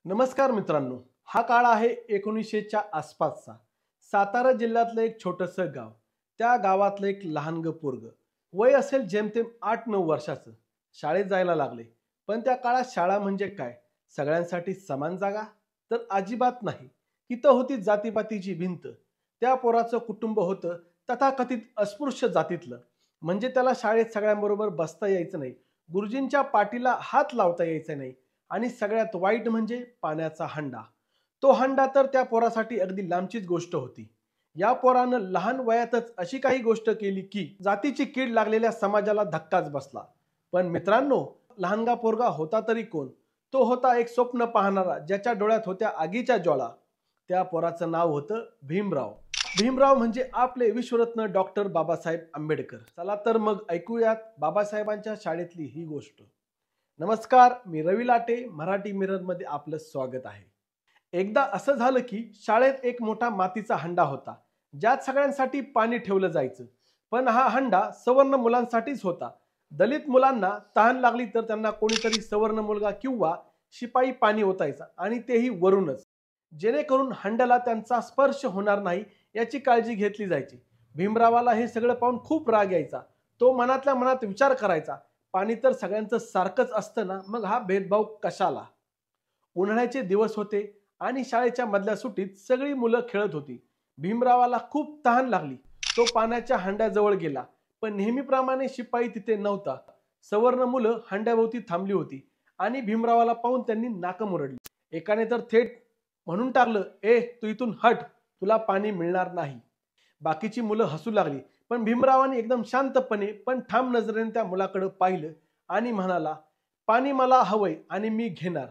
नमस्कार मित्रांनो, हा काळ आहे 1900च्या आसपासचा. सातारा जिल्ह्यातलं एक छोटंसं गाव. त्या गावातलं एक लहानगं पोरग. वय असेल जेमतेम 8-9 वर्षाचं. शाळेत जायला लागले. पण त्या काळात शाळा म्हणजे काय? सगळ्यांसाठी समान जागा? तर अजिबात नाही. तिथं होती जातीपातीची भिंत. त्या पोराचं कुटुंब होतं तथाकथित अस्पृश्य जातीतलं. म्हणजे त्याला शाळेत सगळ्यांबरोबर बसता यायचं नाही. गुरुजींच्या पाठीला हात लावता यायचा नाही. आणि सगळ्यात वाईट म्हणजे पाण्याचा हंडा. तो हंडा तर त्या पोरासाठी अगदी लांबचीच गोष्ट होती. या पोरानं लहान वयातच अशी काही गोष्ट केली की जातीची कीड लागलेल्या समाजाला धक्काच बसला. पण मित्रांनो, लहानगा पोरगा होता तरी कोण? तो होता एक स्वप्न पाहणारा, ज्याच्या डोळ्यात होत्या आगीच्या ज्वाळा. त्या पोराचं नाव होतं भीमराव. भीमराव म्हणजे आपले विश्वरत्न डॉक्टर बाबासाहेब आंबेडकर. चला तर मग ऐकूयात बाबासाहेबांच्या शाळेतली ही गोष्ट. नमस्कार, मी रवी लाटे. मराठी मिरर मध्ये आपलं स्वागत आहे. एकदा असं झालं की शाळेत एक मोठा मातीचा हंडा होता, ज्यात सगळ्यांसाठी पाणी ठेवलं जायचं. पण हा हंडा सवर्ण मुलांसाठीच होता. दलित मुलांना तहान लागली तर त्यांना कोणीतरी सवर्ण मुलगा किंवा शिपाई पाणी ओतायचा, आणि तेही वरूनच, जेणेकरून हंड्याला त्यांचा स्पर्श होणार नाही याची काळजी घेतली जायची. भीमरावाला हे सगळं पाहून खूप राग यायचा. तो मनातल्या मनात विचार करायचा, पाणी तर सगळ्यांचं सारखंच असतं ना, मग हा भेदभाव कशाला? उन्हाळ्याचे दिवस होते आणि शाळेच्या मधल्या सुट्टीत सगळी मुलं खेळत होती. भीमरावाला खूप तहान लागली. तो पाण्याच्या हंड्याजवळ गेला, पण नेहमीप्रमाणे शिपाई तिथे नव्हता. सवर्ण मुलं हंड्याभोवती थांबली होती आणि भीमरावाला पाहून त्यांनी नाकं मुरडली. एकाने तर थेट म्हणून टाकलं, ए तू इथून हट, तुला पाणी मिळणार नाही. बाकीची मुलं हसू लागली, पण भीमरावाने एकदम शांतपणे पण ठाम नजरेने त्या मुलाकडे पाहिलं आणि म्हणाला, पाणी मला हवंय आणि मी घेणार.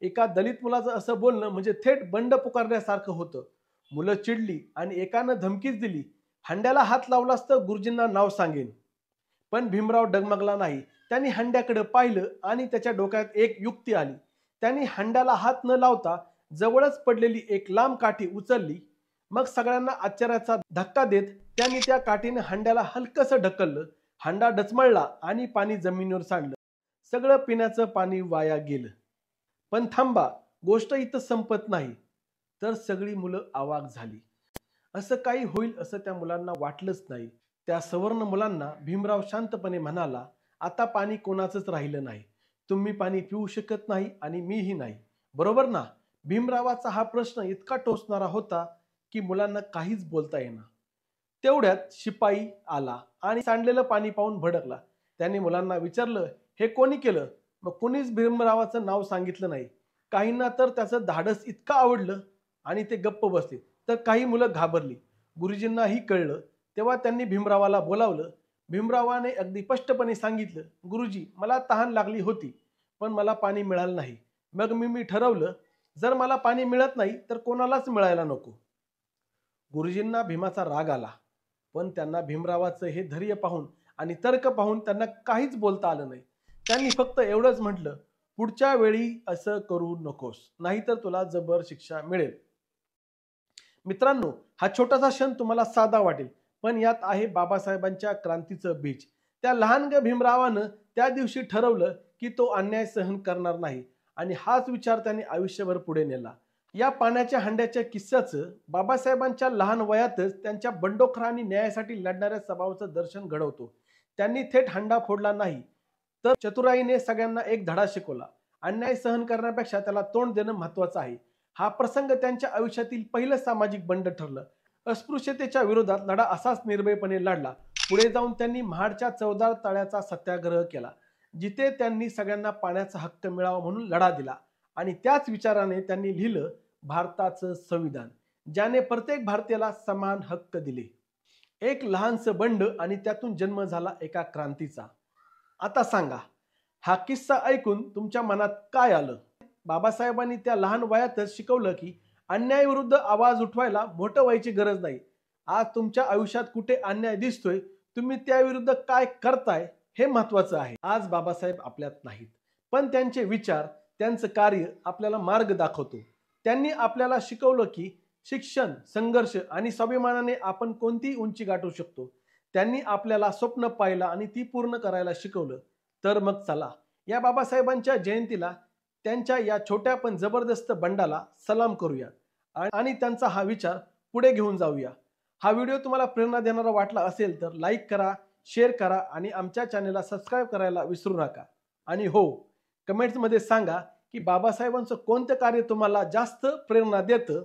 एका दलित मुलाचं असं बोलणं म्हणजे थेट बंड पुकारण्यासारखं होतं. मुलं चिडली आणि एकानं धमकीच दिली, हंड्याला हात लावलास तर गुरुजींना नाव सांगेन. पण भीमराव डगमगला नाही. त्यांनी हंड्याकडे पाहिलं आणि त्याच्या डोक्यात एक युक्ती आली. त्यांनी हंड्याला हात न लावता जवळच पडलेली एक लांब काठी उचलली. मग सगळ्यांना आश्चर्याचा धक्का देत त्यांनी त्या काठीने हंड्याला हलकसं ढकललं. हंडा डचमळला आणि पाणी जमिनीवर सांडलं. सगळं पिण्याचं पाणी वाया गेलं. पण थांबा, गोष्ट इथं संपत नाही. तर सगळी मुलं अवाक झाली. असं काही होईल असं त्या मुलांना वाटलंच नाही. त्या सवर्ण मुलांना भीमराव शांतपणे म्हणाला, आता पाणी कोणाचंच राहिलं नाही. तुम्ही पाणी पिऊ शकत नाही आणि मीही नाही, बरोबर ना? भीमरावाचा हा प्रश्न इतका टोचणारा होता की मुलांना काहीच बोलता येईना. तेवढ्यात शिपाई आला आणि सांडलेलं पाणी पाहून भडकला. त्याने मुलांना विचारलं, हे कोणी केलं? मग कोणीच भीमरावाचं नाव सांगितलं नाही. काहींना तर त्याचं धाडस इतकं आवडलं आणि ते गप्प बसले, तर काही मुलं घाबरली. गुरुजींनाही कळलं. तेव्हा त्यांनी भीमरावाला बोलावलं. भीमरावाने अगदी स्पष्टपणे सांगितलं, गुरुजी, मला तहान लागली होती, पण मला पाणी मिळालं नाही. मग मी ठरवलं, जर मला पाणी मिळत नाही तर कोणालाच मिळायला नको. गुरुजींना भीमाचा राग आला, पण त्यांना भीमरावाचं हे धैर्य पाहून आणि तर्क पाहून त्यांना काहीच बोलता आलं नाही. त्यांनी फक्त एवढंच म्हटलं, पुढच्या वेळी असं करू नकोस, नाहीतर तुला जबर शिक्षा मिळेल. मित्रांनो, हा छोटासा क्षण तुम्हाला साधा वाटेल, पण यात आहे बाबासाहेबांच्या क्रांतीचं बीज. त्या लहानग्या भीमरावानं त्या दिवशी ठरवलं की तो अन्याय सहन करणार नाही, आणि हाच विचार त्याने आयुष्यभर पुढे नेला. या पाण्याच्या हंड्याच्या किस्स्याचं बाबासाहेबांच्या लहान वयातच त्यांच्या बंडखोर आणि न्यायासाठी लढणाऱ्या स्वभावाचं दर्शन घडवतो. त्यांनी थेट हंडा फोडला नाही, तर चतुराईने सगळ्यांना एक धडा शिकवला. अन्याय सहन करण्यापेक्षा त्याला तोंड देणं महत्वाचं आहे. हा प्रसंग त्यांच्या आयुष्यातील पहिलं सामाजिक बंड ठरलं. अस्पृश्यतेच्या विरोधात लढा असाच निर्भयपणे लढला. पुढे जाऊन त्यांनी महाडच्या 14 तळ्याचा सत्याग्रह केला, जिथे त्यांनी सगळ्यांना पाण्याचा हक्क मिळावा म्हणून लढा दिला. आणि त्याच विचाराने त्यांनी लिहिलं भारताचं संविधान, ज्याने प्रत्येक भारतीयाला समान हक्क दिले. एक लहानसं बंड आणि त्यातून जन्म झाला एका क्रांतीचा. आता सांगा, हा किस्सा ऐकून तुमच्या मनात काय आलं? बाबासाहेबांनी त्या लहान वयातच शिकवलं की अन्यायाविरुद्ध आवाज उठवायला मोठं व्हायची गरज नाही. आज तुमच्या आयुष्यात कुठे अन्याय दिसतोय, तुम्ही त्याविरुद्ध काय करताय हे महत्वाचं आहे. आज बाबासाहेब आपल्यात नाहीत, पण त्यांचे विचार, त्यांचं कार्य आपल्याला मार्ग दाखवतो. त्यांनी आपल्याला शिकवलं की शिक्षण, संघर्ष आणि स्वाभिमानाने आपण कोणतीही उंची गाठू शकतो. त्यांनी आपल्याला स्वप्न पाहायला आणि ती पूर्ण करायला शिकवलं. तर मग चला, या बाबासाहेबांच्या जयंतीला त्यांच्या या छोट्या पण जबरदस्त बंडाला सलाम करूया आणि त्यांचा हा विचार पुढे घेऊन जाऊया। हा व्हिडिओ तुम्हाला प्रेरणा देणारा वाटला असेल तर लाईक करा, शेअर करा आणि आमच्या चॅनलला सबस्क्राईब करायला विसरू नका। आणि हो, कमेंट्समध्ये सांगा की बाबासाहेबांचं कोणतं कार्य तुम्हाला जास्त प्रेरणा देतं